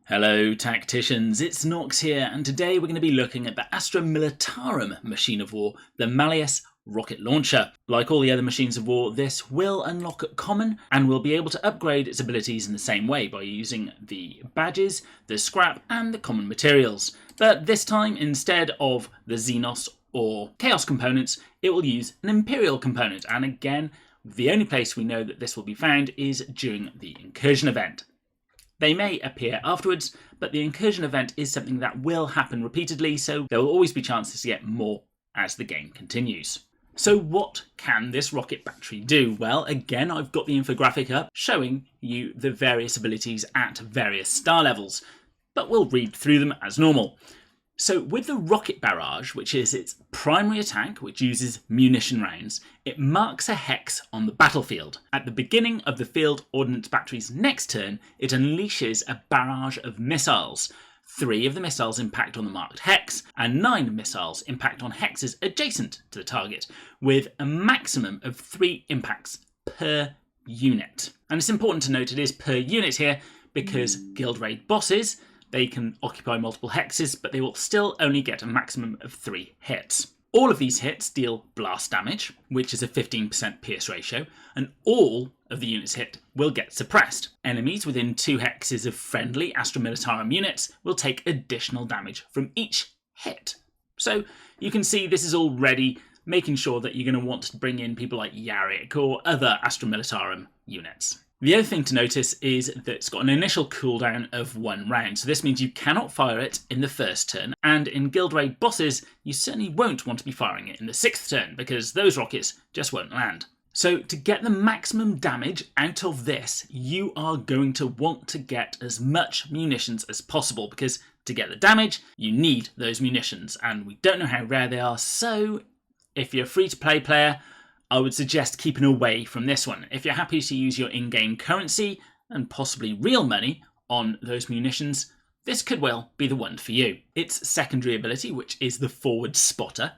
Hello tacticians, it's Nox here, and today we're going to be looking at the Astra Militarum machine of war, the Malleus rocket launcher. Like all the other machines of war, this will unlock at common and will be able to upgrade its abilities in the same way by using the badges, the scrap and the common materials. But this time, instead of the Xenos or Chaos components, it will use an Imperial component, and again, the only place we know that this will be found is during the incursion event. They may appear afterwards, but the incursion event is something that will happen repeatedly, so there will always be chances to get more as the game continues. So what can this rocket battery do? Well, again, I've got the infographic up showing you the various abilities at various star levels, but we'll read through them as normal. So with the rocket barrage, which is its primary attack, which uses munition rounds, it marks a hex on the battlefield. At the beginning of the field ordnance battery's next turn, it unleashes a barrage of missiles. 3 of the missiles impact on the marked hex, and 9 missiles impact on hexes adjacent to the target, with a maximum of 3 impacts per unit. And it's important to note it is per unit here, because guild raid bosses, they can occupy multiple hexes, but they will still only get a maximum of 3 hits. All of these hits deal blast damage, which is a 15% pierce ratio, and all of the units hit will get suppressed. Enemies within 2 hexes of friendly Astra Militarum units will take additional damage from each hit. So you can see this is already making sure that you're going to want to bring in people like Yarick or other Astra Militarum units. The other thing to notice is that it's got an initial cooldown of 1 round, so this means you cannot fire it in the first turn, and in guild raid bosses you certainly won't want to be firing it in the 6th turn, because those rockets just won't land. So to get the maximum damage out of this, you are going to want to get as much munitions as possible, because to get the damage you need those munitions, and we don't know how rare they are, so if you're a free-to-play player, I would suggest keeping away from this one. If you're happy to use your in-game currency and possibly real money on those munitions, this could well be the one for you. Its secondary ability, which is the forward spotter,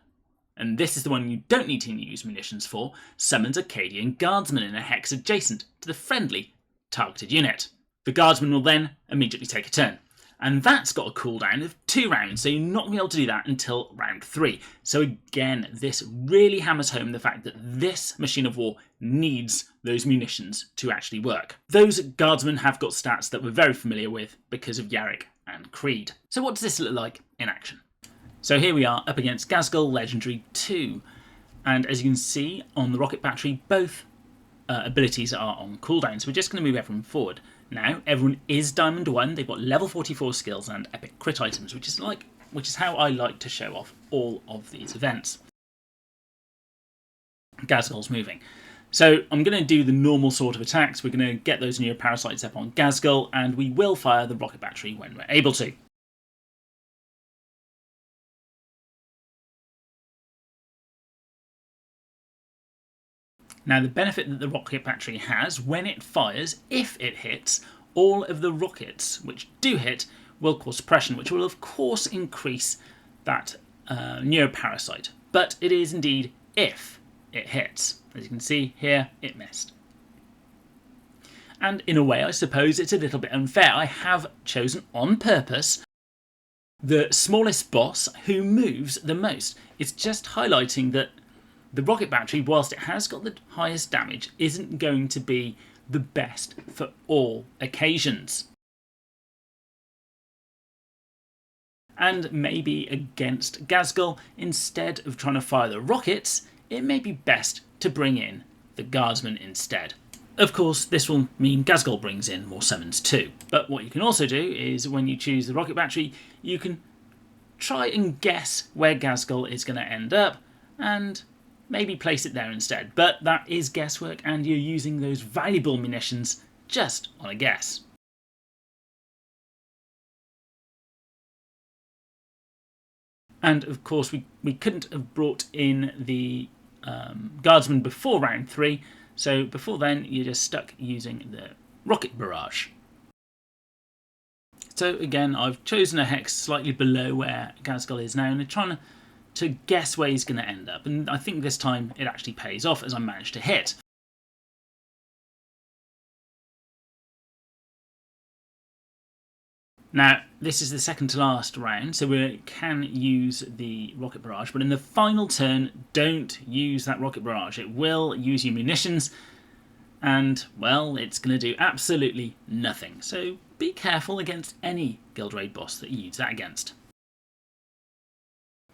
and this is the one you don't need to use munitions for, summons Acadian guardsmen in a hex adjacent to the friendly targeted unit. The guardsman will then immediately take a turn. And that's got a cooldown of 2 rounds, so you're not going to be able to do that until round 3. So again, this really hammers home the fact that this machine of war needs those munitions to actually work. Those guardsmen have got stats that we're very familiar with because of Yarick and Creed. So what does this look like in action? So here we are up against Ghazghkull Legendary 2. And as you can see on the rocket battery, both abilities are on cooldown, so we're just going to move everyone forward. Now, everyone is Diamond 1, they've got level 44 skills and epic crit items, which is how I like to show off all of these events. Ghazghkull's moving. So I'm going to do the normal sort of attacks. We're going to get those neuroparasites up on Ghazghkull, and we will fire the rocket battery when we're able to. Now, the benefit that the rocket battery has when it fires, if it hits, all of the rockets which do hit will cause suppression, which will of course increase that neuroparasite. But it is indeed if it hits. As you can see here, it missed. And in a way, I suppose it's a little bit unfair. I have chosen on purpose the smallest boss who moves the most. It's just highlighting that the rocket battery, whilst it has got the highest damage, isn't going to be the best for all occasions. And maybe against Ghazghkull, instead of trying to fire the rockets, it may be best to bring in the guardsmen instead. Of course, this will mean Ghazghkull brings in more summons too. But what you can also do is when you choose the rocket battery, you can try and guess where Ghazghkull is going to end up and maybe place it there instead, but that is guesswork and you're using those valuable munitions just on a guess. And of course we couldn't have brought in the guardsmen before round 3, so before then you're just stuck using the rocket barrage. So again, I've chosen a hex slightly below where Ghazghkull is now, and I'm trying to guess where he's going to end up, and I think this time it actually pays off as I managed to hit. Now, this is the second to last round, so we can use the rocket barrage, but in the final turn, don't use that rocket barrage. It will use your munitions, and, well, it's going to do absolutely nothing. So be careful against any guild raid boss that you use that against.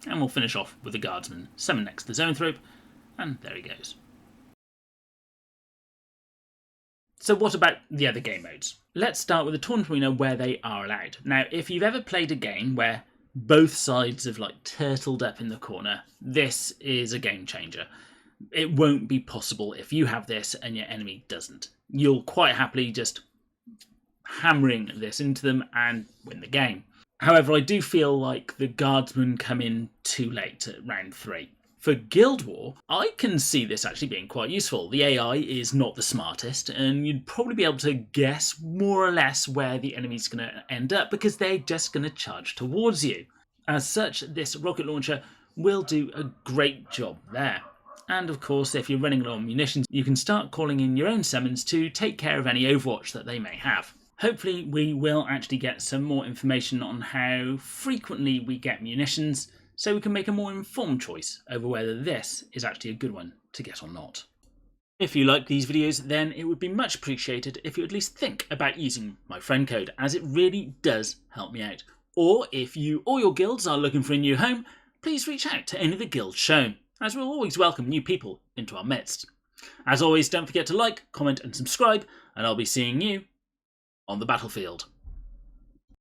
And we'll finish off with the guardsman summoned next to the zone thrope, and there he goes. So what about the other game modes? Let's start with the tournament arena where they are allowed. Now, if you've ever played a game where both sides have turtled up in the corner, this is a game changer. It won't be possible if you have this and your enemy doesn't. You'll quite happily just hammering this into them and win the game. However, I do feel like the guardsmen come in too late at round 3. For Guild War, I can see this actually being quite useful. The AI is not the smartest, and you'd probably be able to guess more or less where the enemy's going to end up because they're just going to charge towards you. As such, this rocket launcher will do a great job there. And of course, if you're running low on munitions, you can start calling in your own summons to take care of any overwatch that they may have. Hopefully, we will actually get some more information on how frequently we get munitions, so we can make a more informed choice over whether this is actually a good one to get or not. If you like these videos, then it would be much appreciated if you at least think about using my friend code, as it really does help me out. Or if you or your guilds are looking for a new home, please reach out to any of the guilds shown, as we'll always welcome new people into our midst. As always, don't forget to like, comment and subscribe, and I'll be seeing you on the battlefield.